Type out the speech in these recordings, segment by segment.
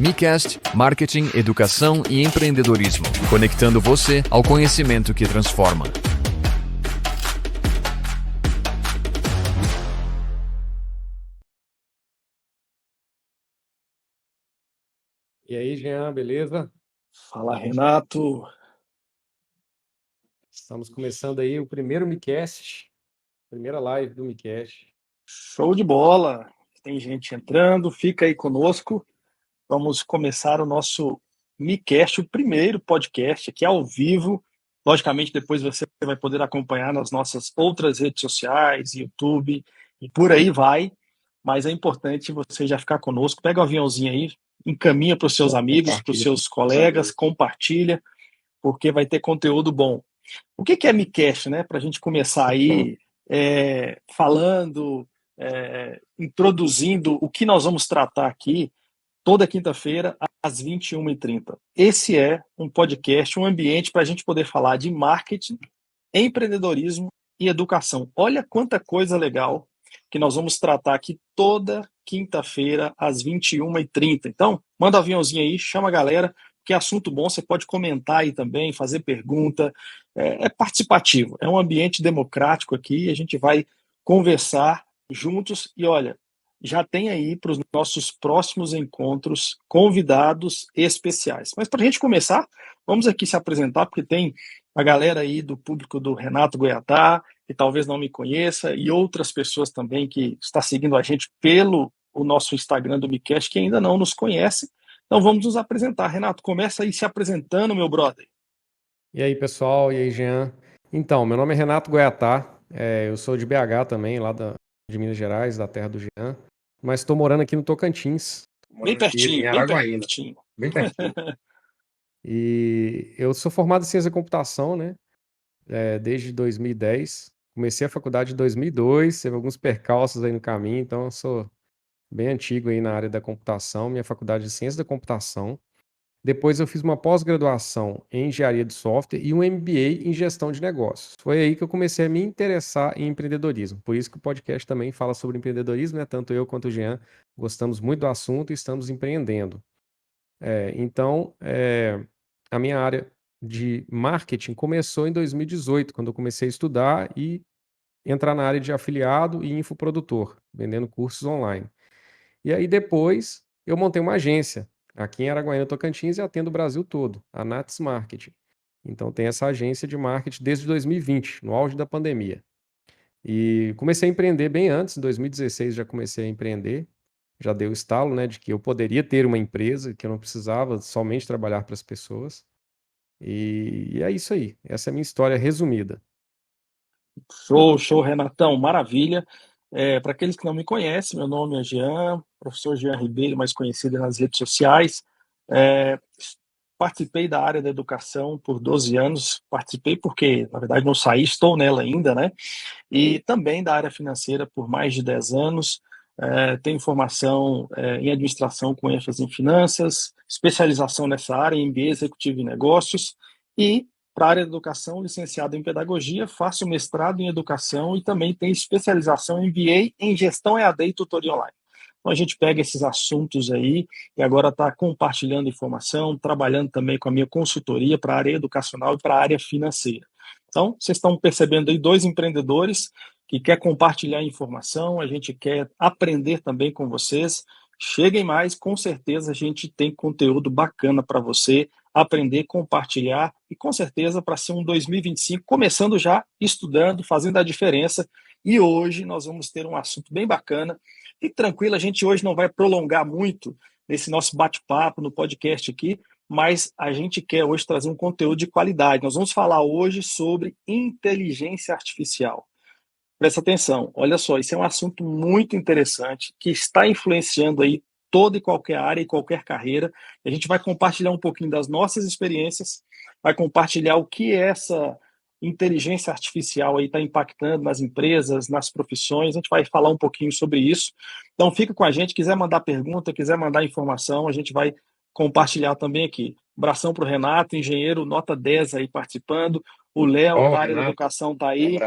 MiCast, marketing, educação e empreendedorismo, conectando você ao conhecimento que transforma. E aí, Jean, beleza? Fala, Renato. Estamos começando aí o primeiro MiCast, primeira live do MiCast. Show de bola. Tem gente entrando, fica aí conosco. Vamos começar o nosso MiCast, o primeiro podcast aqui ao vivo. Logicamente, depois você vai poder acompanhar nas nossas outras redes sociais, YouTube e por aí vai. Mas é importante você já ficar conosco. Pega o aviãozinho aí, encaminha para os seus amigos, para os seus colegas, compartilha, porque vai ter conteúdo bom. O que é MiCast, né? Para a gente começar aí falando, introduzindo o que nós vamos tratar aqui toda quinta-feira às 21h30. Esse é um podcast, um ambiente para a gente poder falar de marketing, empreendedorismo e educação. Olha quanta coisa legal que nós vamos tratar aqui toda quinta-feira às 21h30. Então, manda um aviãozinho aí, chama a galera, que é assunto bom, você pode comentar aí também, fazer pergunta, é participativo, é um ambiente democrático aqui, a gente vai conversar juntos e olha, já tem aí para os nossos próximos encontros convidados especiais. Mas para a gente começar, vamos aqui se apresentar, porque tem a galera aí do público do Renato Goiatá, que talvez não me conheça, e outras pessoas também que está seguindo a gente pelo o nosso Instagram do MiCast, que ainda não nos conhece. Então vamos nos apresentar. Renato, começa aí se apresentando, meu brother. E aí, pessoal? E aí, Jean? Então, meu nome é Renato Goiatá, eu sou de BH também, lá de Minas Gerais, da terra do Jean, mas estou morando aqui no Tocantins. Bem pertinho, bem pertinho. Bem pertinho. E eu sou formado em ciência da computação, né? Desde 2010. Comecei a faculdade em 2002, teve alguns percalços aí no caminho, então eu sou bem antigo aí na área da computação, minha faculdade de ciência da computação. Depois eu fiz uma pós-graduação em engenharia de software e um MBA em gestão de negócios. Foi aí que eu comecei a me interessar em empreendedorismo. Por isso que o podcast também fala sobre empreendedorismo, né? Tanto eu quanto o Jean gostamos muito do assunto e estamos empreendendo. Então, a minha área de marketing começou em 2018, quando eu comecei a estudar e entrar na área de afiliado e infoprodutor, vendendo cursos online. E aí depois eu montei uma agência aqui em Araguaína, Tocantins, e atendo o Brasil todo, a Nats Marketing. Então tem essa agência de marketing desde 2020, no auge da pandemia. E comecei a empreender bem antes, em 2016 já comecei a empreender, já deu o estalo, né, de que eu poderia ter uma empresa, que eu não precisava somente trabalhar para as pessoas. E é isso aí, essa é a minha história resumida. Show, Renatão, maravilha. Para aqueles que não me conhecem, meu nome é Jean, professor Jean Ribeiro, mais conhecido nas redes sociais. Participei da área da educação por 12 anos, participei porque, na verdade, não saí, estou nela ainda, né? E também da área financeira por mais de 10 anos. Tenho formação em administração com ênfase em finanças, especialização nessa área, MBA executivo em negócios e para a área de educação, licenciado em pedagogia, faço mestrado em educação e também tenho especialização em MBA em gestão EAD e tutoria online. Então a gente pega esses assuntos aí e agora está compartilhando informação, trabalhando também com a minha consultoria para a área educacional e para a área financeira. Então, vocês estão percebendo aí dois empreendedores que quer compartilhar informação, a gente quer aprender também com vocês. Cheguem mais, com certeza a gente tem conteúdo bacana para você aprender, compartilhar e com certeza para ser um 2025 começando já estudando, fazendo a diferença. E hoje nós vamos ter um assunto bem bacana. Fique tranquilo, a gente hoje não vai prolongar muito nesse nosso bate-papo no podcast aqui, mas a gente quer hoje trazer um conteúdo de qualidade. Nós vamos falar hoje sobre inteligência artificial. Presta atenção, olha só, isso é um assunto muito interessante que está influenciando aí toda e qualquer área e qualquer carreira. A gente vai compartilhar um pouquinho das nossas experiências, vai compartilhar o que essa inteligência artificial aí está impactando nas empresas, nas profissões. A gente vai falar um pouquinho sobre isso. Então fica com a gente, quiser mandar pergunta, quiser mandar informação, a gente vai compartilhar também aqui. Abração para o Renato, engenheiro nota 10 aí participando. O Léo, da área da educação, está aí.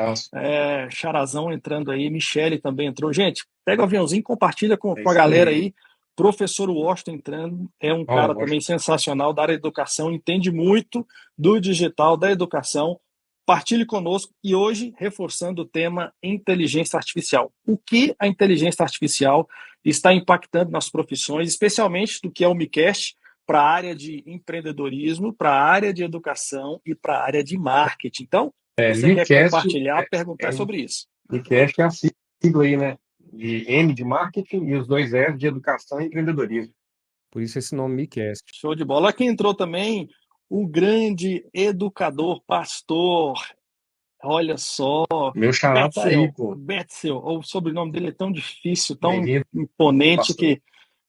Charazão entrando aí. Michele também entrou. Gente, pega o aviãozinho, compartilha com a galera aí. Professor Washington entrando, é um Ó, cara o também sensacional da área da educação, entende muito do digital, da educação. Partilhe conosco e hoje reforçando o tema inteligência artificial. O que a inteligência artificial está impactando nas profissões, especialmente do que é o MiCast, para a área de empreendedorismo, para a área de educação e para a área de marketing. Então, você quer MiCast, compartilhar, perguntar sobre isso. MiCast é a sigla aí, né? De M de marketing e os dois S de educação e empreendedorismo. Por isso esse nome MiCast. Show de bola. Aqui entrou também o grande educador, pastor. Olha só, Meu xará tá aí, pô. Betzel, o sobrenome dele é tão difícil, tão Bem-vindo, imponente pastor. que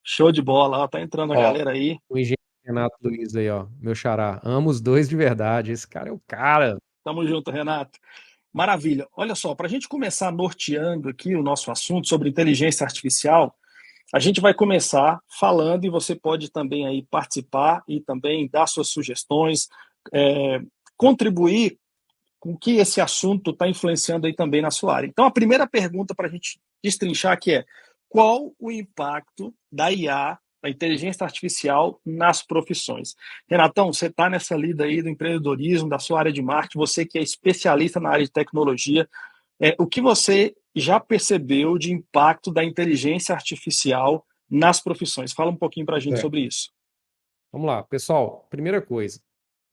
show de bola. Ó, tá entrando a Ó, galera aí. o engenheiro Renato Luiz aí, ó. Meu xará. Amo os dois de verdade. Esse cara é o cara. Tamo junto, Renato. Maravilha. Olha só, para a gente começar norteando aqui o nosso assunto sobre inteligência artificial, a gente vai começar falando e você pode também aí participar e também dar suas sugestões, contribuir com o que esse assunto está influenciando aí também na sua área. Então, a primeira pergunta para a gente destrinchar aqui é: qual o impacto da IA, da inteligência artificial, nas profissões? Renatão, você está nessa lida aí do empreendedorismo, da sua área de marketing, você que é especialista na área de tecnologia, o que você já percebeu de impacto da inteligência artificial nas profissões? Fala um pouquinho para a gente sobre isso. Vamos lá, pessoal. Primeira coisa.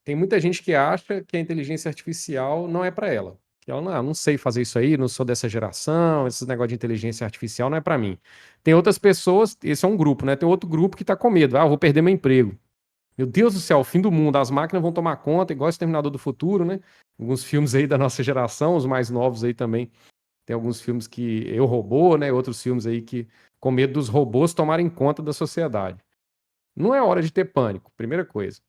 Tem muita gente que acha que a inteligência artificial não é para ela. Que ela não sei fazer isso aí, não sou dessa geração, esse negócio de inteligência artificial não é para mim. Tem outras pessoas, esse é um grupo, né? Tem outro grupo que está com medo. Eu vou perder meu emprego. Meu Deus do céu, fim do mundo, as máquinas vão tomar conta, igual Exterminador do Futuro, né? Alguns filmes aí da nossa geração, os mais novos aí também. Tem alguns filmes que Eu, Robô, né? Outros filmes aí que com medo dos robôs tomarem conta da sociedade. Não é hora de ter pânico, primeira coisa.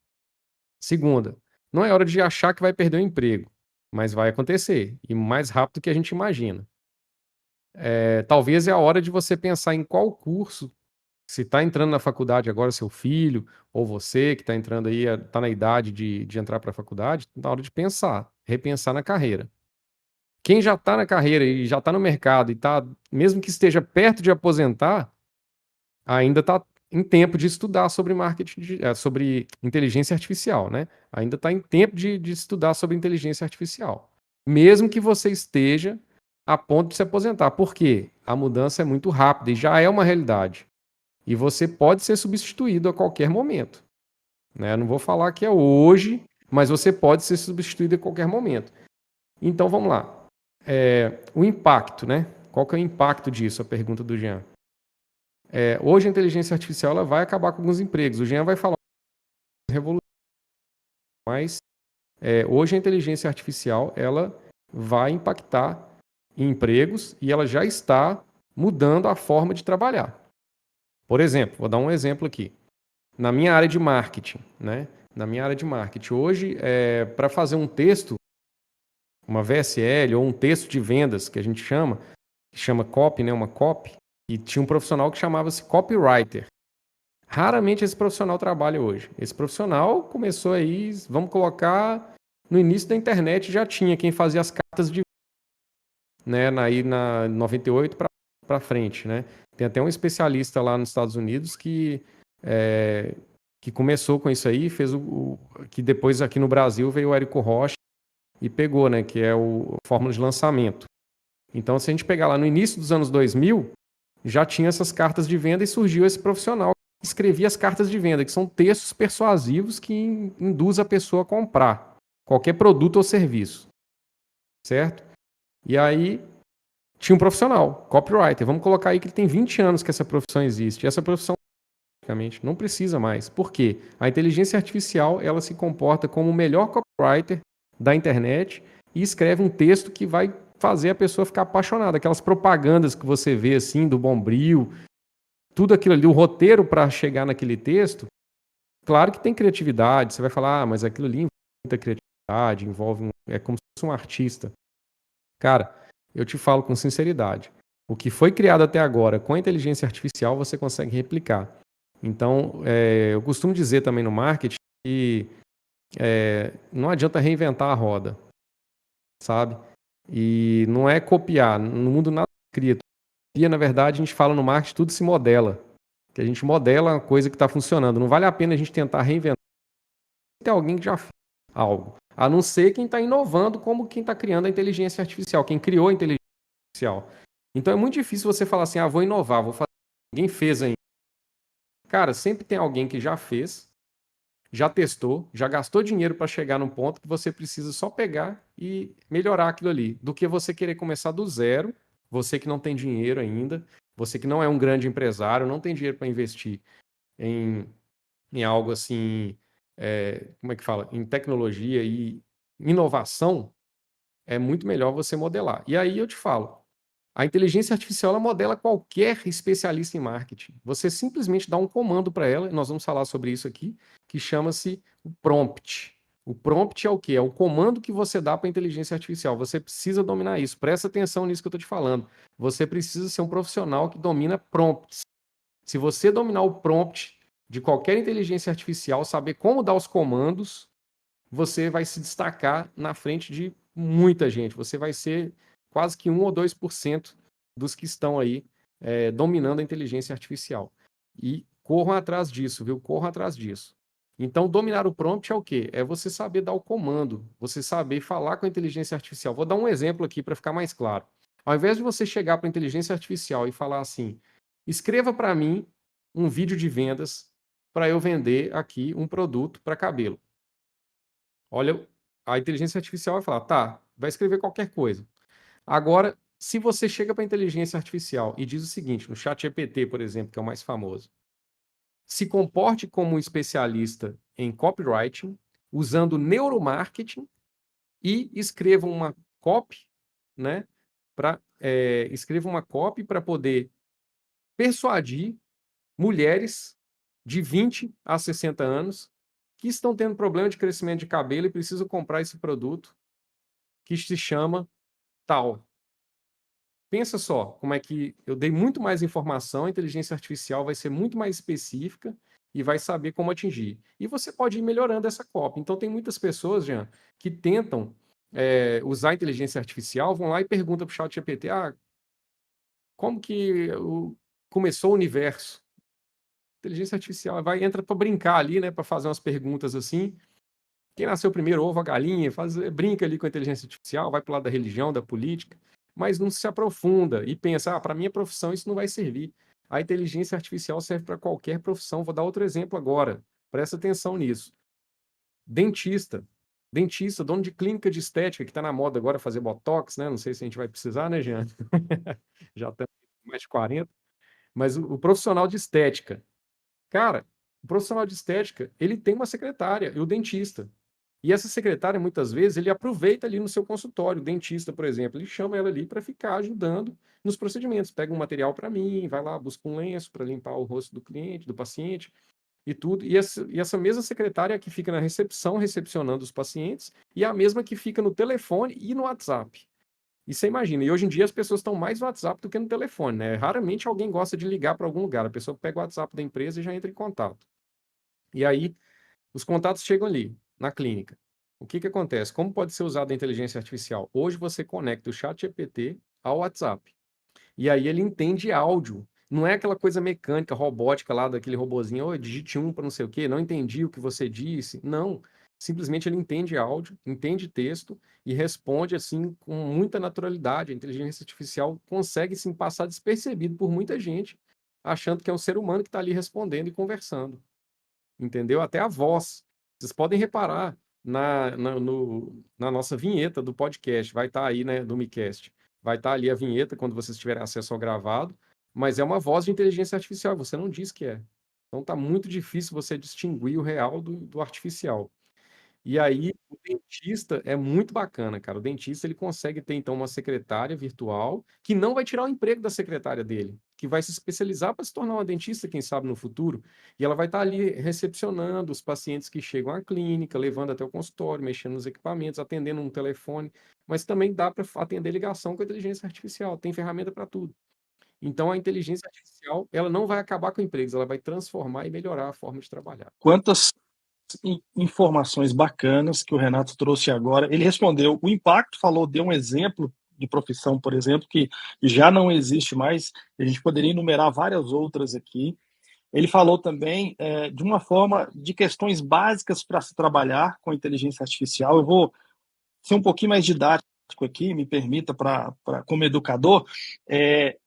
Segunda, não é hora de achar que vai perder o emprego, mas vai acontecer, e mais rápido do que a gente imagina. Talvez é a hora de você pensar em qual curso, se está entrando na faculdade agora, seu filho, ou você que está entrando aí, está na idade de entrar para a faculdade, na hora de pensar, repensar na carreira. Quem já está na carreira e já está no mercado e está, mesmo que esteja perto de aposentar, ainda está em tempo de estudar sobre marketing, sobre inteligência artificial, né? Ainda está em tempo de estudar sobre inteligência artificial. Mesmo que você esteja a ponto de se aposentar. Por quê? A mudança é muito rápida e já é uma realidade. E você pode ser substituído a qualquer momento. Né? Eu não vou falar que é hoje, mas você pode ser substituído a qualquer momento. Então, vamos lá. O impacto, né? Qual que é o impacto disso? A pergunta do Jean. Hoje a inteligência artificial ela vai acabar com alguns empregos. O Jean vai falar revolução, mas hoje a inteligência artificial ela vai impactar em empregos e ela já está mudando a forma de trabalhar. Por exemplo, vou dar um exemplo aqui. Na minha área de marketing, né? Na minha área de marketing, hoje, para fazer um texto, uma VSL ou um texto de vendas que a gente chama, que chama copy, né? Uma copy, e tinha um profissional que chamava-se copywriter. Raramente esse profissional trabalha hoje. Esse profissional começou aí, vamos colocar, no início da internet já tinha quem fazia as cartas de né, aí na 98 para frente, né? Tem até um especialista lá nos Estados Unidos que começou com isso aí, fez que depois aqui no Brasil veio o Érico Rocha e pegou, né, que é o fórmula de lançamento. Então, se a gente pegar lá no início dos anos 2000, já tinha essas cartas de venda e surgiu esse profissional que escrevia as cartas de venda, que são textos persuasivos que induz a pessoa a comprar qualquer produto ou serviço, certo? E aí tinha um profissional, copywriter, vamos colocar aí que ele tem 20 anos que essa profissão existe, e essa profissão praticamente não precisa mais. Por quê? A inteligência artificial ela se comporta como o melhor copywriter da internet e escreve um texto que vai fazer a pessoa ficar apaixonada. Aquelas propagandas que você vê assim do Bombril, tudo aquilo ali, o roteiro para chegar naquele texto, claro que tem criatividade. Você vai falar, mas aquilo ali envolve muita criatividade, é como se fosse um artista. Cara, eu te falo com sinceridade. O que foi criado até agora com a inteligência artificial, você consegue replicar. Então, eu costumo dizer também no marketing que não adianta reinventar a roda, sabe? E não é copiar. No mundo nada cria. Na verdade, a gente fala no marketing, tudo se modela. que a gente modela uma coisa que está funcionando. Não vale a pena a gente tentar reinventar. Tem alguém que já fez algo. A não ser quem está inovando como quem está criando a inteligência artificial, quem criou a inteligência artificial. Então é muito difícil você falar assim, vou inovar, vou fazer. Ninguém fez ainda. Cara, sempre tem alguém que já fez, já testou, já gastou dinheiro para chegar num ponto que você precisa só pegar e melhorar aquilo ali. Do que você querer começar do zero, você que não tem dinheiro ainda, você que não é um grande empresário, não tem dinheiro para investir em algo assim, como é que fala? Em tecnologia e inovação, é muito melhor você modelar. E aí eu te falo, a inteligência artificial ela modela qualquer especialista em marketing. Você simplesmente dá um comando para ela, e nós vamos falar sobre isso aqui, que chama-se o prompt. O prompt é o quê? É o comando que você dá para a inteligência artificial. Você precisa dominar isso. Presta atenção nisso que eu estou te falando. Você precisa ser um profissional que domina prompts. Se você dominar o prompt de qualquer inteligência artificial, saber como dar os comandos, você vai se destacar na frente de muita gente. Você vai ser quase que 1 ou 2% dos que estão aí dominando a inteligência artificial. E corram atrás disso, viu? Corram atrás disso. Então, dominar o prompt é o quê? É você saber dar o comando, você saber falar com a inteligência artificial. Vou dar um exemplo aqui para ficar mais claro. Ao invés de você chegar para a inteligência artificial e falar assim, escreva para mim um vídeo de vendas para eu vender aqui um produto para cabelo. Olha, a inteligência artificial vai falar, tá, vai escrever qualquer coisa. Agora, se você chega para a inteligência artificial e diz o seguinte, no ChatGPT, por exemplo, que é o mais famoso, se comporte como um especialista em copywriting, usando neuromarketing e escreva uma copy, né, escreva uma copy para poder persuadir mulheres de 20 a 60 anos que estão tendo problema de crescimento de cabelo e precisam comprar esse produto que se chama tal. Pensa só, como é que eu dei muito mais informação, a inteligência artificial vai ser muito mais específica e vai saber como atingir. E você pode ir melhorando essa cópia. Então, tem muitas pessoas, Jean, que tentam usar a inteligência artificial, vão lá e perguntam para o ChatGPT, como que começou o universo? Inteligência artificial entra para brincar ali, né, para fazer umas perguntas assim. Quem nasceu primeiro, ovo, a galinha, brinca ali com a inteligência artificial, vai para o lado da religião, da política, mas não se aprofunda e pensa, para minha profissão isso não vai servir. A inteligência artificial serve para qualquer profissão. Vou dar outro exemplo agora. Presta atenção nisso. Dentista, dono de clínica de estética, que está na moda agora fazer botox, né? Não sei se a gente vai precisar, né, Jean? Já estamos mais de 40. Mas o profissional de estética, cara, o profissional de estética, ele tem uma secretária, e o dentista. E essa secretária, muitas vezes, ele aproveita ali no seu consultório, o dentista, por exemplo, ele chama ela ali para ficar ajudando nos procedimentos. Pega um material para mim, vai lá, busca um lenço para limpar o rosto do cliente, do paciente e tudo. E essa mesma secretária que fica na recepção, recepcionando os pacientes, e a mesma que fica no telefone e no WhatsApp. E você imagina, e hoje em dia as pessoas estão mais no WhatsApp do que no telefone, né? Raramente alguém gosta de ligar para algum lugar. A pessoa pega o WhatsApp da empresa e já entra em contato. E aí, os contatos chegam ali, na clínica. O que acontece? Como pode ser usada a inteligência artificial? Hoje você conecta o ChatGPT ao WhatsApp. E aí ele entende áudio. Não é aquela coisa mecânica, robótica lá daquele robozinho, digite 1 para não sei o quê, não entendi o que você disse. Não. Simplesmente ele entende áudio, entende texto e responde assim com muita naturalidade. A inteligência artificial consegue sim passar despercebido por muita gente, achando que é um ser humano que está ali respondendo e conversando. Entendeu? Até a voz. Vocês podem reparar na nossa vinheta do podcast, vai estar aí, né, do MiCast. Vai estar ali a vinheta quando vocês tiverem acesso ao gravado, mas é uma voz de inteligência artificial, você não diz que é. Então está muito difícil você distinguir o real do artificial. E aí, o dentista é muito bacana, cara. O dentista ele consegue ter, então, uma secretária virtual que não vai tirar o emprego da secretária dele, que vai se especializar para se tornar uma dentista, quem sabe, no futuro. E ela vai estar ali recepcionando os pacientes que chegam à clínica, levando até o consultório, mexendo nos equipamentos, atendendo um telefone. Mas também dá para atender ligação com a inteligência artificial, tem ferramenta para tudo. Então, a inteligência artificial, ela não vai acabar com empregos, ela vai transformar e melhorar a forma de trabalhar. Quantas informações bacanas que o Renato trouxe agora. Ele respondeu o impacto, falou, deu um exemplo de profissão, por exemplo, que já não existe mais. A gente poderia enumerar várias outras aqui. Ele falou também de uma forma de questões básicas para se trabalhar com a inteligência artificial. Eu vou ser um pouquinho mais didático aqui, me permita, como educador.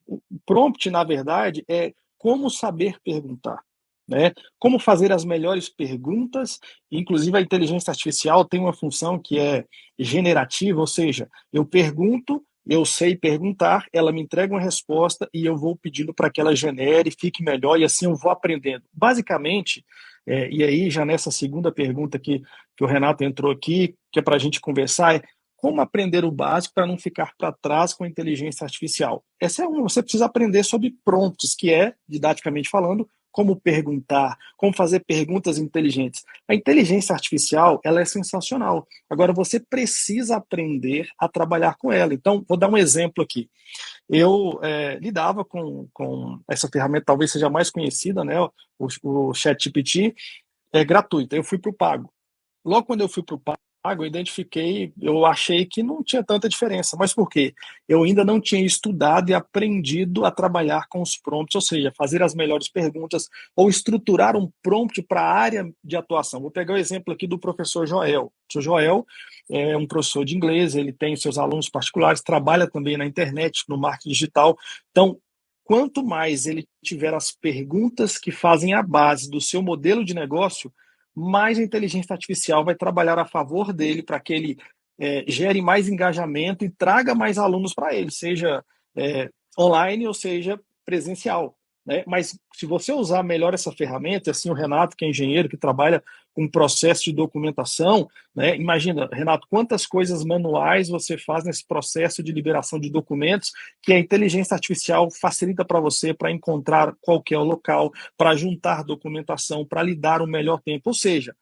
O prompt, na verdade, é como saber perguntar, né? Como fazer as melhores perguntas. Inclusive, a inteligência artificial tem uma função que é generativa, ou seja, eu pergunto, eu sei perguntar, ela me entrega uma resposta e eu vou pedindo para que ela genere, fique melhor, e assim eu vou aprendendo. Basicamente, e aí já nessa segunda pergunta que o Renato entrou aqui, que é para a gente conversar, é como aprender o básico para não ficar para trás com a inteligência artificial. Essa é uma, você precisa aprender sobre prompts, que é, didaticamente falando, como perguntar, como fazer perguntas inteligentes. A inteligência artificial, ela é sensacional. Agora, você precisa aprender a trabalhar com ela. Então, vou dar um exemplo aqui. Eu lidava com essa ferramenta, talvez seja mais conhecida, né? O ChatGPT é gratuito. Eu fui para o pago. Logo quando eu fui para o pago, eu achei que não tinha tanta diferença. Mas por quê? Eu ainda não tinha estudado e aprendido a trabalhar com os prompts, ou seja, fazer as melhores perguntas ou estruturar um prompt para a área de atuação. Vou pegar o exemplo aqui do professor Joel. O professor Joel é um professor de inglês, ele tem seus alunos particulares, trabalha também na internet, no marketing digital. Então, quanto mais ele tiver as perguntas que fazem a base do seu modelo de negócio, mais a inteligência artificial vai trabalhar a favor dele para que ele gere mais engajamento e traga mais alunos para ele, seja online ou seja presencial. Né? Mas se você usar melhor essa ferramenta, assim o Renato, que é engenheiro, que trabalha com processo de documentação, né? Imagina, Renato, quantas coisas manuais você faz nesse processo de liberação de documentos que a inteligência artificial facilita para você para encontrar qual que é o local, para juntar documentação, para lhe dar o melhor tempo. Ou seja,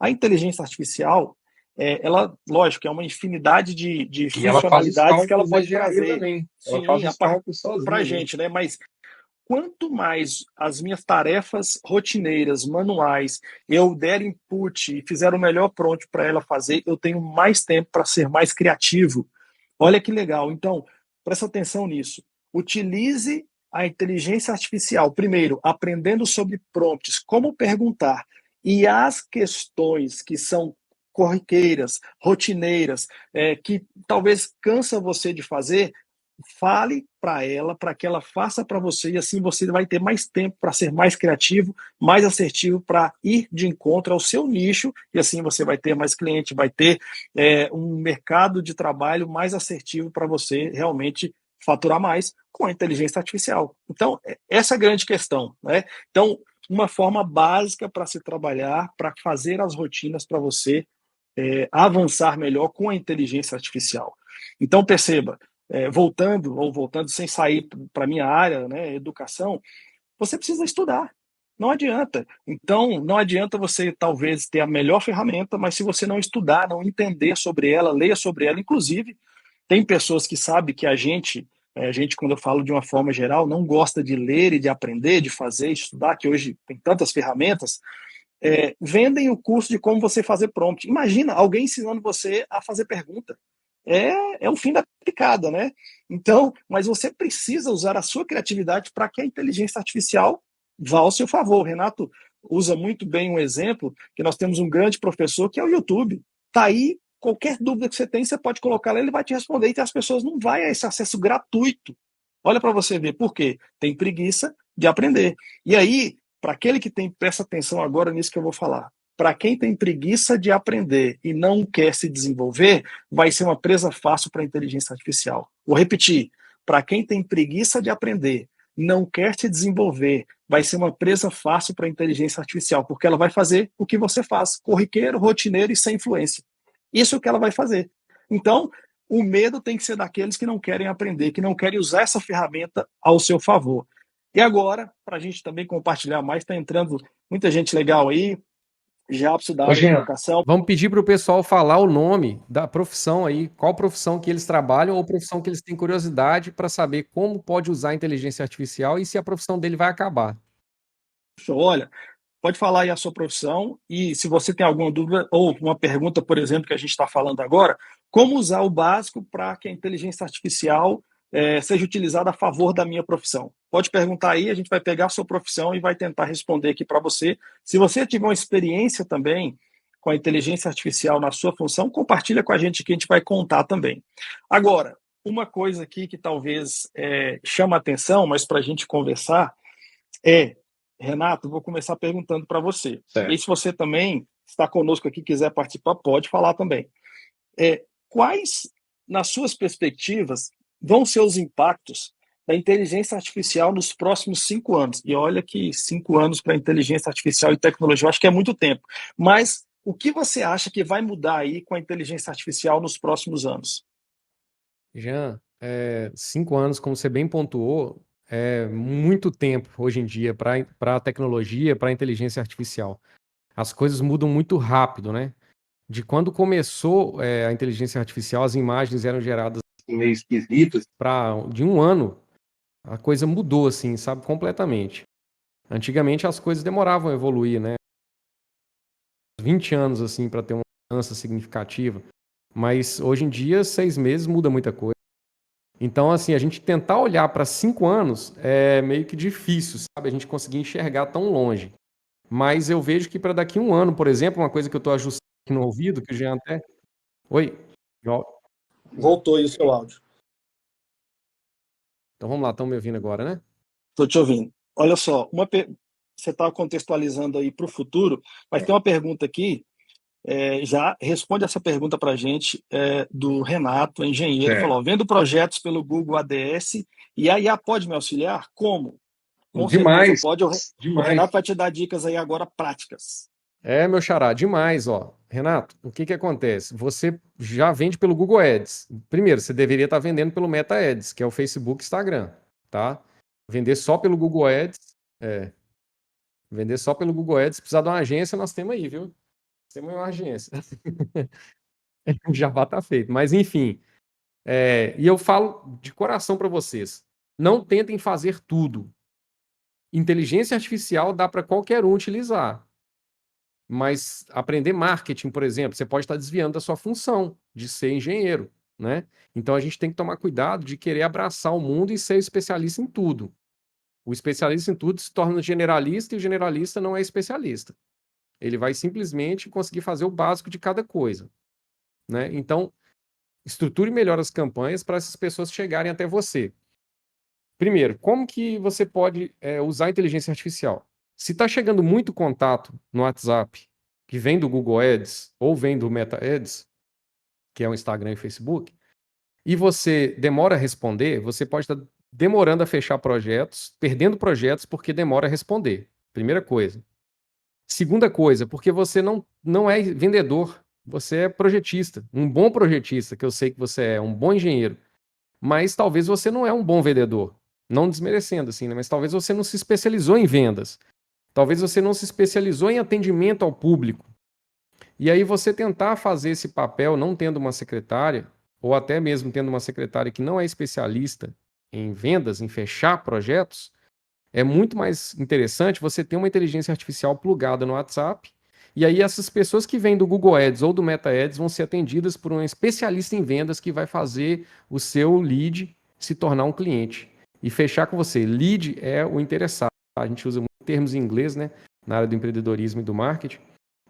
a inteligência artificial, ela, lógico, é uma infinidade de E ela faz os funcionalidades que ela cálculos de pode engenharia trazer. também. Ela faz Sim, os cálculos para a sozinha, né? gente, né? Mas quanto mais as minhas tarefas rotineiras, manuais, eu der input e fizer o melhor prompt para ela fazer, eu tenho mais tempo para ser mais criativo. Olha que legal. Então, presta atenção nisso. Utilize a inteligência artificial, primeiro, aprendendo sobre prompts, como perguntar, e as questões que são corriqueiras, rotineiras, que talvez cansa você de fazer, fale para ela, para que ela faça para você, e assim você vai ter mais tempo para ser mais criativo, mais assertivo, para ir de encontro ao seu nicho, e assim você vai ter mais cliente, vai ter um mercado de trabalho mais assertivo para você realmente faturar mais com a inteligência artificial. Então, essa é a grande questão, né? Então, uma forma básica para se trabalhar, para fazer as rotinas para você avançar melhor com a inteligência artificial. Então, perceba, voltando sem sair para a minha área, né, educação, você precisa estudar. Não adianta. Então, não adianta você talvez ter a melhor ferramenta, mas se você não estudar, não entender sobre ela, ler sobre ela, inclusive, tem pessoas que sabem que a gente, quando eu falo de uma forma geral, não gosta de ler e de aprender, de fazer, estudar, que hoje tem tantas ferramentas, vendem o curso de como você fazer prompt. Imagina alguém ensinando você a fazer pergunta. É o fim da picada, né? Então, mas você precisa usar a sua criatividade para que a inteligência artificial vá ao seu favor. O Renato usa muito bem um exemplo, que nós temos um grande professor que é o YouTube. Tá aí, qualquer dúvida que você tem, você pode colocar lá, ele vai te responder, e as pessoas não vão a esse acesso gratuito. Olha para você ver, por quê? Tem preguiça de aprender. E aí, para aquele que tem, presta atenção agora nisso que eu vou falar. Para quem tem preguiça de aprender e não quer se desenvolver, vai ser uma presa fácil para a inteligência artificial. Vou repetir. Para quem tem preguiça de aprender, não quer se desenvolver, vai ser uma presa fácil para a inteligência artificial, porque ela vai fazer o que você faz, corriqueiro, rotineiro e sem influência. Isso é o que ela vai fazer. Então, o medo tem que ser daqueles que não querem aprender, que não querem usar essa ferramenta ao seu favor. E agora, para a gente também compartilhar mais, está entrando muita gente legal aí, já da Ô, área de Jean, educação. vamos pedir para o pessoal falar o nome da profissão aí, qual profissão que eles trabalham ou profissão que eles têm curiosidade para saber como pode usar a inteligência artificial e se a profissão dele vai acabar. Olha, pode falar aí a sua profissão e se você tem alguma dúvida ou uma pergunta, por exemplo, que a gente está falando agora, como usar o básico para que a inteligência artificial seja utilizada a favor da minha profissão? Pode perguntar aí, a gente vai pegar a sua profissão e vai tentar responder aqui para você. Se você tiver uma experiência também com a inteligência artificial na sua função, compartilha com a gente que a gente vai contar também. Agora, uma coisa aqui que talvez chama a atenção, mas para a gente conversar, Renato, vou começar perguntando para você. Certo. E se você também está conosco aqui, quiser participar, pode falar também. Quais, nas suas perspectivas, vão ser os impactos da inteligência artificial nos próximos 5 anos? E olha que 5 anos para inteligência artificial e tecnologia, eu acho que é muito tempo. Mas o que você acha que vai mudar aí com a inteligência artificial nos próximos anos? Jean, 5 anos, como você bem pontuou, é muito tempo hoje em dia para a tecnologia, para a inteligência artificial. As coisas mudam muito rápido, né? De quando começou a inteligência artificial, as imagens eram geradas meio esquisitas. De um ano, a coisa mudou, assim, sabe, completamente. Antigamente as coisas demoravam a evoluir, né? 20 anos, assim, para ter uma mudança significativa. Mas hoje em dia, 6 meses muda muita coisa. Então, assim, a gente tentar olhar para 5 anos é meio que difícil, sabe? A gente conseguir enxergar tão longe. Mas eu vejo que para daqui a um ano, por exemplo, uma coisa que eu estou ajustando aqui no ouvido, que o Jean até... Oi? Voltou aí o seu áudio. Então vamos lá, estão me ouvindo agora, né? Estou te ouvindo. Olha só, você está contextualizando aí para o futuro, mas tem uma pergunta aqui, já responde essa pergunta para a gente, do Renato, engenheiro, Certo. falou, vendo projetos pelo Google ADS, e a IA pode me auxiliar? Como? Com Demais, certeza pode. O demais. Renato vai te dar dicas aí agora práticas. Meu xará, demais, ó. Renato, o que acontece? Você já vende pelo Google Ads. Primeiro, você deveria estar vendendo pelo Meta Ads, que é o Facebook e Instagram, tá? Vender só pelo Google Ads, vender só pelo Google Ads, precisar de uma agência, nós temos aí, viu? Temos uma agência. O jabá tá feito. Mas, enfim, e eu falo de coração para vocês, não tentem fazer tudo. Inteligência artificial dá para qualquer um utilizar. Mas aprender marketing, por exemplo, você pode estar desviando da sua função de ser engenheiro, né? Então a gente tem que tomar cuidado de querer abraçar o mundo e ser especialista em tudo. O especialista em tudo se torna generalista e o generalista não é especialista. Ele vai simplesmente conseguir fazer o básico de cada coisa, né? Então, estruture melhor as campanhas para essas pessoas chegarem até você. Primeiro, como que você pode usar a inteligência artificial? Se está chegando muito contato no WhatsApp que vem do Google Ads ou vem do Meta Ads, que é o Instagram e Facebook, e você demora a responder, você pode estar demorando a fechar projetos, perdendo projetos porque demora a responder. Primeira coisa. Segunda coisa, porque você não é vendedor, você é projetista, um bom projetista, que eu sei que você é, um bom engenheiro, mas talvez você não é um bom vendedor. Não desmerecendo, assim, né? Mas talvez você não se especializou em vendas. Talvez você não se especializou em atendimento ao público. E aí você tentar fazer esse papel não tendo uma secretária, ou até mesmo tendo uma secretária que não é especialista em vendas, em fechar projetos, é muito mais interessante você ter uma inteligência artificial plugada no WhatsApp, e aí essas pessoas que vêm do Google Ads ou do Meta Ads vão ser atendidas por um especialista em vendas que vai fazer o seu lead se tornar um cliente e fechar com você. Lead é o interessado. A gente usa muitos termos em inglês, né, na área do empreendedorismo e do marketing.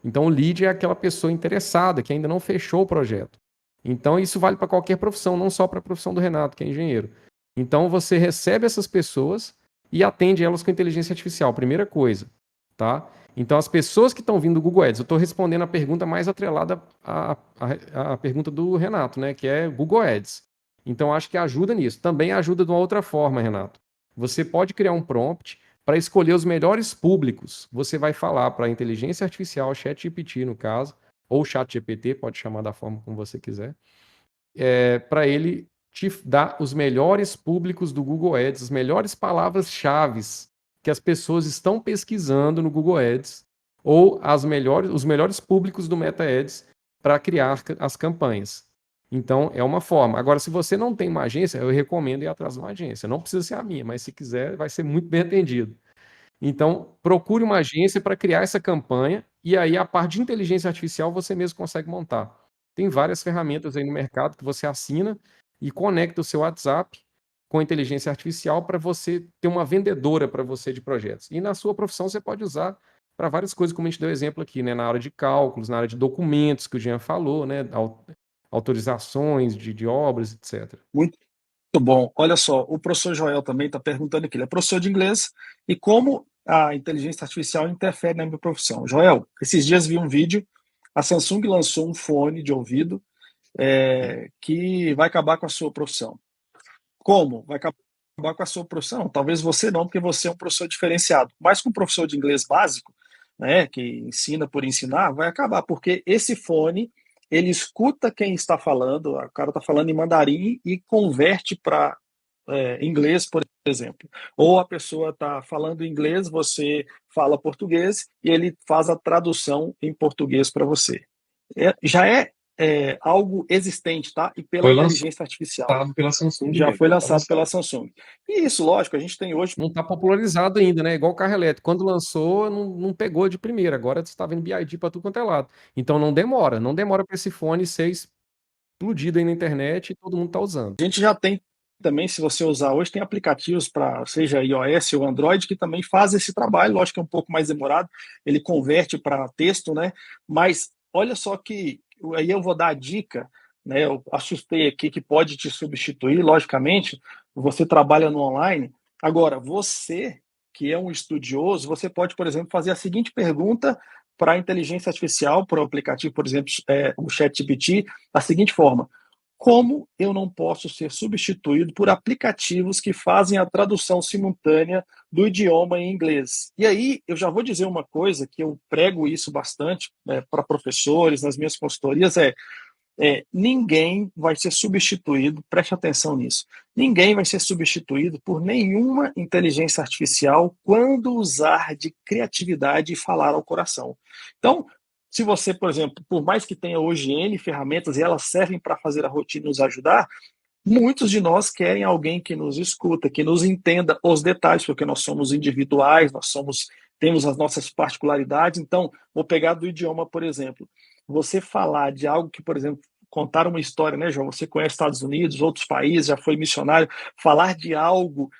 Então, o lead é aquela pessoa interessada que ainda não fechou o projeto. Então, isso vale para qualquer profissão, não só para a profissão do Renato, que é engenheiro. Então, você recebe essas pessoas e atende elas com inteligência artificial, primeira coisa, tá? Então, as pessoas que estão vindo do Google Ads, eu estou respondendo a pergunta mais atrelada à pergunta do Renato, né, que é Google Ads. Então, acho que ajuda nisso. Também ajuda de uma outra forma, Renato. Você pode criar um prompt para escolher os melhores públicos. Você vai falar para a inteligência artificial, ChatGPT no caso, ou ChatGPT, pode chamar da forma como você quiser, para ele te dar os melhores públicos do Google Ads, as melhores palavras-chave que as pessoas estão pesquisando no Google Ads, ou os melhores públicos do Meta Ads para criar as campanhas. Então, é uma forma. Agora, se você não tem uma agência, eu recomendo ir atrás de uma agência. Não precisa ser a minha, mas se quiser, vai ser muito bem atendido. Então, procure uma agência para criar essa campanha e aí a parte de inteligência artificial você mesmo consegue montar. Tem várias ferramentas aí no mercado que você assina e conecta o seu WhatsApp com inteligência artificial para você ter uma vendedora para você de projetos. E na sua profissão você pode usar para várias coisas, como a gente deu exemplo aqui, né? Na área de cálculos, na área de documentos, que o Jean falou, né? Autorizações de obras, etc. Muito bom. Olha só, o professor Joel também está perguntando aqui. Ele é professor de inglês e como a inteligência artificial interfere na minha profissão. Joel, esses dias vi um vídeo. A Samsung lançou um fone de ouvido que vai acabar com a sua profissão. Como? Vai acabar com a sua profissão? Talvez você não, porque você é um professor diferenciado. Mas com um professor de inglês básico, né, que ensina por ensinar, vai acabar, porque esse fone, ele escuta quem está falando, o cara está falando em mandarim e converte para inglês, por exemplo. Ou a pessoa está falando inglês, você fala português e ele faz a tradução em português para você. Já é algo existente, tá? E pela inteligência artificial. Pela Samsung. Já foi lançado pela Samsung. E isso, lógico, a gente tem hoje. Não está popularizado ainda, né? Igual o carro elétrico. Quando lançou, não pegou de primeira. Agora você está vendo BYD para tudo quanto é lado. Então não demora para esse fone ser explodido aí na internet e todo mundo está usando. A gente já tem também, se você usar hoje, tem aplicativos para, seja iOS ou Android, que também faz esse trabalho. Lógico que é um pouco mais demorado, ele converte para texto, né? Mas olha só que aí eu vou dar a dica, né? Eu assustei aqui que pode te substituir, logicamente, você trabalha no online. Agora, você que é um estudioso, você pode, por exemplo, fazer a seguinte pergunta para a inteligência artificial, para o aplicativo, por exemplo, o ChatGPT, da seguinte forma: como eu não posso ser substituído por aplicativos que fazem a tradução simultânea do idioma em inglês? E aí eu já vou dizer uma coisa que eu prego isso bastante para professores nas minhas consultorias, ninguém vai ser substituído, preste atenção nisso, ninguém vai ser substituído por nenhuma inteligência artificial quando usar de criatividade e falar ao coração. Então, se você, por exemplo, por mais que tenha hoje N ferramentas e elas servem para fazer a rotina e nos ajudar, muitos de nós querem alguém que nos escuta, que nos entenda os detalhes, porque nós somos individuais, temos as nossas particularidades. Então, vou pegar do idioma, por exemplo. Você falar de algo que, por exemplo, contar uma história, né, João? Você conhece Estados Unidos, outros países, já foi missionário. Falar de algo,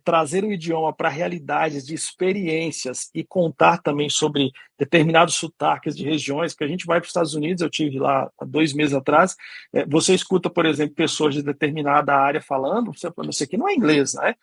trazer o idioma para realidades de experiências e contar também sobre determinados sotaques de regiões, que a gente vai para os Estados Unidos, eu tive lá há 2 meses atrás, você escuta, por exemplo, pessoas de determinada área falando, você fala, isso aqui não é inglês, né?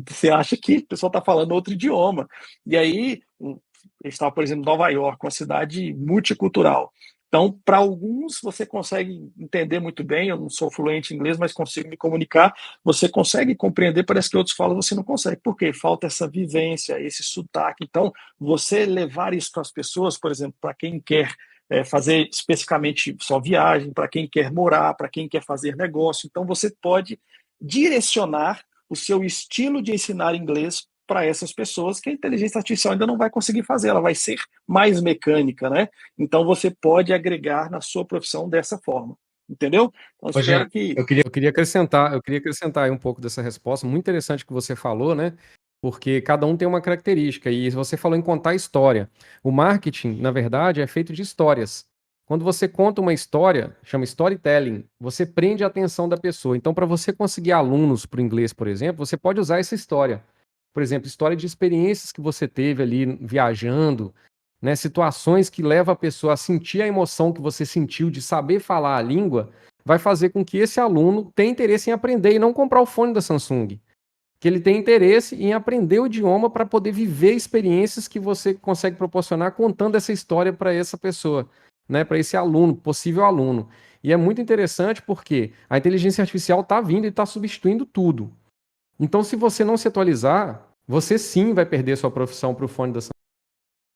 Você acha que o pessoal está falando outro idioma. E aí, eu estava, por exemplo, em Nova York, uma cidade multicultural. Então, para alguns, você consegue entender muito bem. Eu não sou fluente em inglês, mas consigo me comunicar. Você consegue compreender, parece que outros falam, você não consegue. Por quê? Falta essa vivência, esse sotaque. Então, você levar isso para as pessoas, por exemplo, para quem quer fazer especificamente só viagem, para quem quer morar, para quem quer fazer negócio. Então, você pode direcionar o seu estilo de ensinar inglês para essas pessoas que a inteligência artificial ainda não vai conseguir fazer, ela vai ser mais mecânica, né? Então você pode agregar na sua profissão dessa forma, entendeu? Então, espero que... Eu queria acrescentar aí um pouco dessa resposta, muito interessante que você falou, né? Porque cada um tem uma característica, e você falou em contar história. O marketing, na verdade, é feito de histórias. Quando você conta uma história, chama storytelling, você prende a atenção da pessoa. Então, para você conseguir alunos para o inglês, por exemplo, você pode usar essa história. Por exemplo, história de experiências que você teve ali viajando, né? Situações que levam a pessoa a sentir a emoção que você sentiu de saber falar a língua, vai fazer com que esse aluno tenha interesse em aprender e não comprar o fone da Samsung. Que ele tem interesse em aprender o idioma para poder viver experiências que você consegue proporcionar contando essa história para essa pessoa, né? Para esse aluno, possível aluno. E é muito interessante porque a inteligência artificial está vindo e está substituindo tudo. Então, se você não se atualizar, você sim vai perder sua profissão para o fone da Samsung.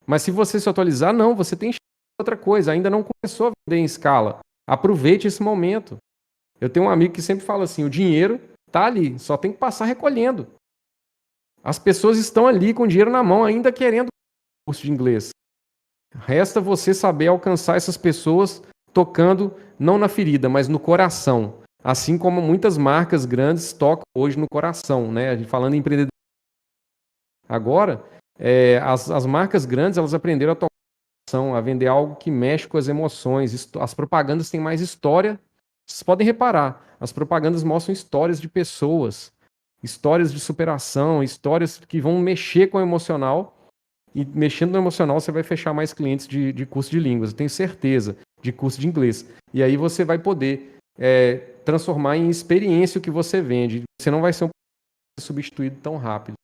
Mas se você se atualizar, não, você tem outra coisa, ainda não começou a vender em escala. Aproveite esse momento. Eu tenho um amigo que sempre fala assim, o dinheiro está ali, só tem que passar recolhendo. As pessoas estão ali com o dinheiro na mão, ainda querendo curso de inglês. Resta você saber alcançar essas pessoas tocando não na ferida, mas no coração. Assim como muitas marcas grandes tocam hoje no coração, né? A gente falando em empreendedorismo. Agora, as marcas grandes, elas aprenderam a tocar no coração, a vender algo que mexe com as emoções. As propagandas têm mais história. Vocês podem reparar, as propagandas mostram histórias de pessoas. histórias de superação, histórias que vão mexer com o emocional. E mexendo no emocional, você vai fechar mais clientes de curso de línguas, eu tenho certeza, de curso de inglês. E aí você vai poder transformar em experiência o que você vende. Você não vai ser substituído tão rápido.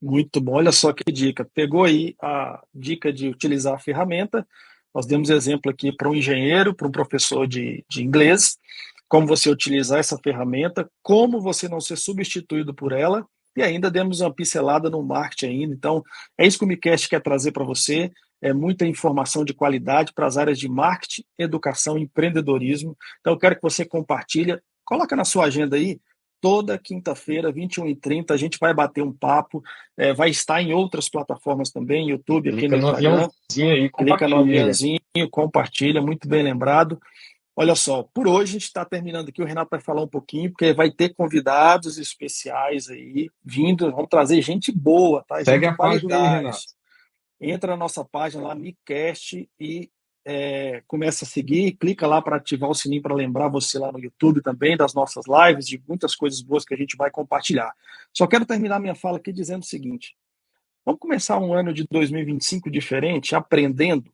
Muito bom, olha só que dica. Pegou aí a dica de utilizar a ferramenta. Nós demos exemplo aqui para um engenheiro, para um professor de inglês, como você utilizar essa ferramenta, como você não ser substituído por ela, e ainda demos uma pincelada no marketing ainda. Então, é isso que o MiCast quer trazer para você, é muita informação de qualidade para as áreas de marketing, educação e empreendedorismo. Então, eu quero que você compartilhe, coloca na sua agenda aí, toda quinta-feira, 21h30, a gente vai bater um papo, vai estar em outras plataformas também, YouTube, aqui no Instagram. Clica no aviãozinho, compartilha, muito bem lembrado. Olha só, por hoje a gente está terminando aqui, o Renato vai falar um pouquinho, porque vai ter convidados especiais aí vindo, vamos trazer gente boa, tá? Segue gente a página aí, qualidade. Renato. Entra na nossa página lá, MiCast, e começa a seguir, clica lá para ativar o sininho para lembrar você lá no YouTube também das nossas lives, de muitas coisas boas que a gente vai compartilhar. Só quero terminar minha fala aqui dizendo o seguinte: vamos começar um ano de 2025 diferente, aprendendo,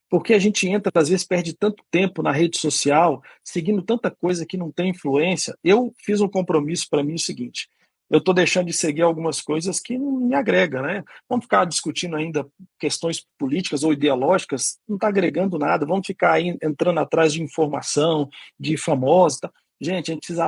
porque a gente entra, às vezes perde tanto tempo na rede social, seguindo tanta coisa que não tem influência. Eu fiz um compromisso para mim o seguinte: eu estou deixando de seguir algumas coisas que não me agregam, né? Vamos ficar discutindo ainda questões políticas ou ideológicas, não está agregando nada. Vamos ficar aí entrando atrás de informação, de famosos. Tá? Gente, a gente precisa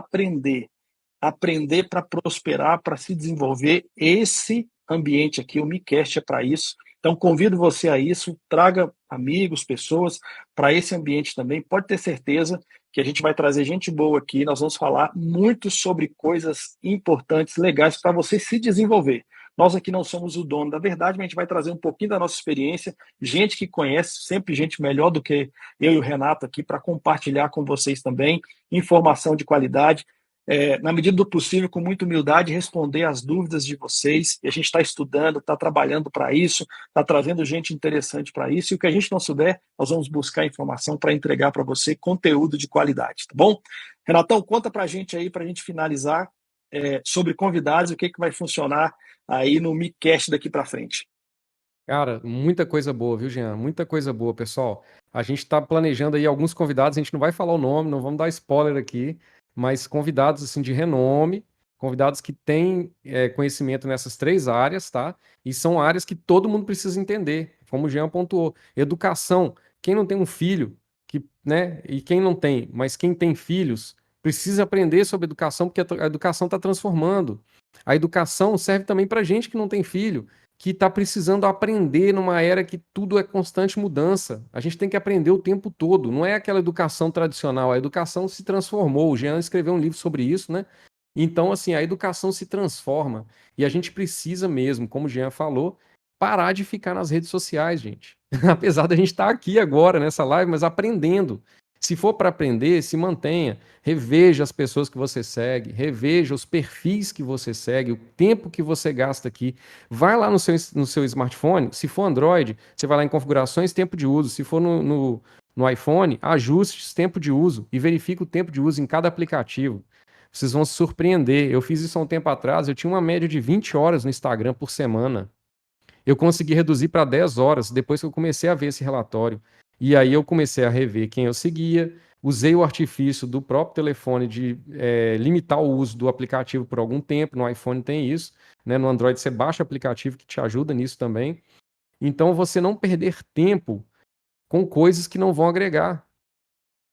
aprender para prosperar, para se desenvolver. Esse ambiente aqui, o MiCast, é para isso. Então, convido você a isso, traga amigos, pessoas para esse ambiente também. Pode ter certeza que a gente vai trazer gente boa aqui, nós vamos falar muito sobre coisas importantes, legais para você se desenvolver. Nós aqui não somos o dono da verdade, mas a gente vai trazer um pouquinho da nossa experiência, gente que conhece, sempre gente melhor do que eu e o Renato aqui, para compartilhar com vocês também informação de qualidade. Na medida do possível, com muita humildade, responder às dúvidas de vocês. E a gente está estudando, está trabalhando para isso, está trazendo gente interessante para isso. E o que a gente não souber, nós vamos buscar informação para entregar para você conteúdo de qualidade, tá bom? Renatão, conta para a gente aí, para a gente finalizar, sobre convidados e o que vai funcionar aí no MiCast daqui para frente. Cara, muita coisa boa, viu, Jean? Muita coisa boa, pessoal. A gente está planejando aí alguns convidados, a gente não vai falar o nome, não vamos dar spoiler aqui, mas convidados assim de renome, convidados que têm conhecimento nessas 3 áreas, tá? E são áreas que todo mundo precisa entender, como o Jean pontuou. Educação, quem não tem um filho, né? E quem não tem, mas quem tem filhos, precisa aprender sobre educação, porque a educação está transformando. A educação serve também para gente que não tem filho, que está precisando aprender numa era que tudo é constante mudança. A gente tem que aprender o tempo todo. Não é aquela educação tradicional. A educação se transformou. O Jean escreveu um livro sobre isso, né? Então, assim, a educação se transforma. E a gente precisa mesmo, como o Jean falou, parar de ficar nas redes sociais, gente. Apesar da gente estar aqui agora nessa live, mas aprendendo. Se for para aprender, se mantenha. Reveja as pessoas que você segue, reveja os perfis que você segue, o tempo que você gasta aqui. Vai lá no seu smartphone, se for Android, você vai lá em configurações, tempo de uso. Se for no iPhone, ajustes, tempo de uso e verifique o tempo de uso em cada aplicativo. Vocês vão se surpreender. Eu fiz isso há um tempo atrás, eu tinha uma média de 20 horas no Instagram por semana. Eu consegui reduzir para 10 horas depois que eu comecei a ver esse relatório. E aí eu comecei a rever quem eu seguia, usei o artifício do próprio telefone de limitar o uso do aplicativo por algum tempo. No iPhone tem isso, né? No Android você baixa o aplicativo que te ajuda nisso também. Então você não perder tempo com coisas que não vão agregar.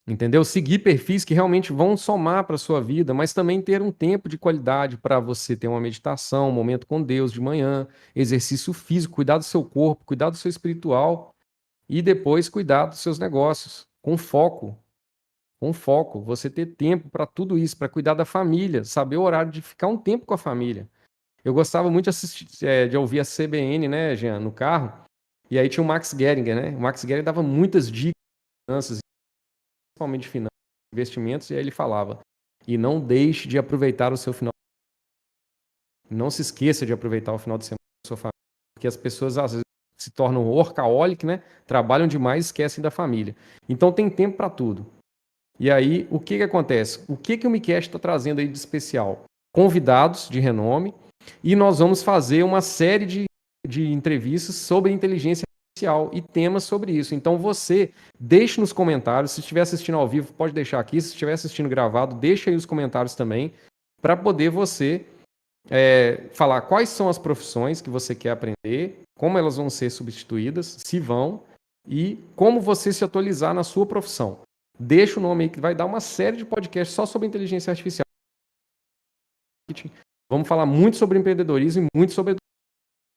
Entendeu? Seguir perfis que realmente vão somar para a sua vida, mas também ter um tempo de qualidade para você ter uma meditação, um momento com Deus de manhã, exercício físico, cuidar do seu corpo, cuidar do seu espiritual e depois cuidar dos seus negócios, com foco. Com foco, você ter tempo para tudo isso, para cuidar da família, saber o horário de ficar um tempo com a família. Eu gostava muito de ouvir a CBN, né, Jean, no carro, e aí tinha o Max Geringer, né? O Max Geringer dava muitas dicas, principalmente de finanças, investimentos, e aí ele falava: e não deixe de aproveitar o seu final. Não se esqueça de aproveitar o final de semana com a sua família, porque as pessoas às vezes se tornam workaholic, né? Trabalham demais e esquecem da família. Então tem tempo para tudo. E aí, o que acontece? O que o MiCast está trazendo aí de especial? convidados de renome, e nós vamos fazer uma série de entrevistas sobre inteligência artificial e temas sobre isso. Então você deixe nos comentários, se estiver assistindo ao vivo, pode deixar aqui, se estiver assistindo gravado, deixa aí os comentários também, para poder você falar quais são as profissões que você quer aprender, como elas vão ser substituídas, se vão, e como você se atualizar na sua profissão. Deixa o nome aí que vai dar uma série de podcasts só sobre inteligência artificial. Vamos falar muito sobre empreendedorismo e muito sobre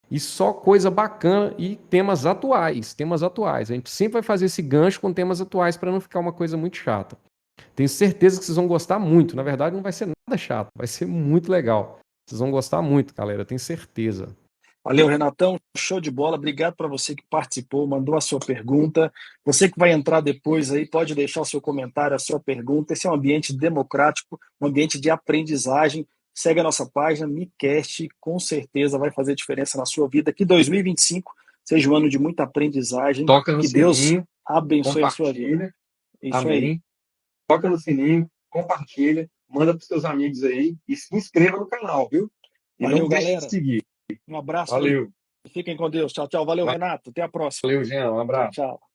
e só coisa bacana e temas atuais, A gente sempre vai fazer esse gancho com temas atuais para não ficar uma coisa muito chata. Tenho certeza que vocês vão gostar muito. Na verdade, não vai ser nada chato, vai ser muito legal. Vocês vão gostar muito, galera, tenho certeza. Valeu, Renatão. Show de bola. Obrigado para você que participou, mandou a sua pergunta. Você que vai entrar depois aí, pode deixar o seu comentário, a sua pergunta. Esse é um ambiente democrático, um ambiente de aprendizagem. Segue a nossa página, MiCast, com certeza vai fazer diferença na sua vida. Que 2025 seja um ano de muita aprendizagem. Toca no que Deus sininho, abençoe a sua vida. compartilha. Isso Amém. aí. Toca no sininho, compartilha, manda para os seus amigos aí e se inscreva no canal, viu? E Valeu, não deixe galera. de seguir. Um abraço. Valeu. Fiquem com Deus. Tchau, tchau. Valeu, Renato. Até a próxima. Valeu, Jean. Um abraço. Tchau.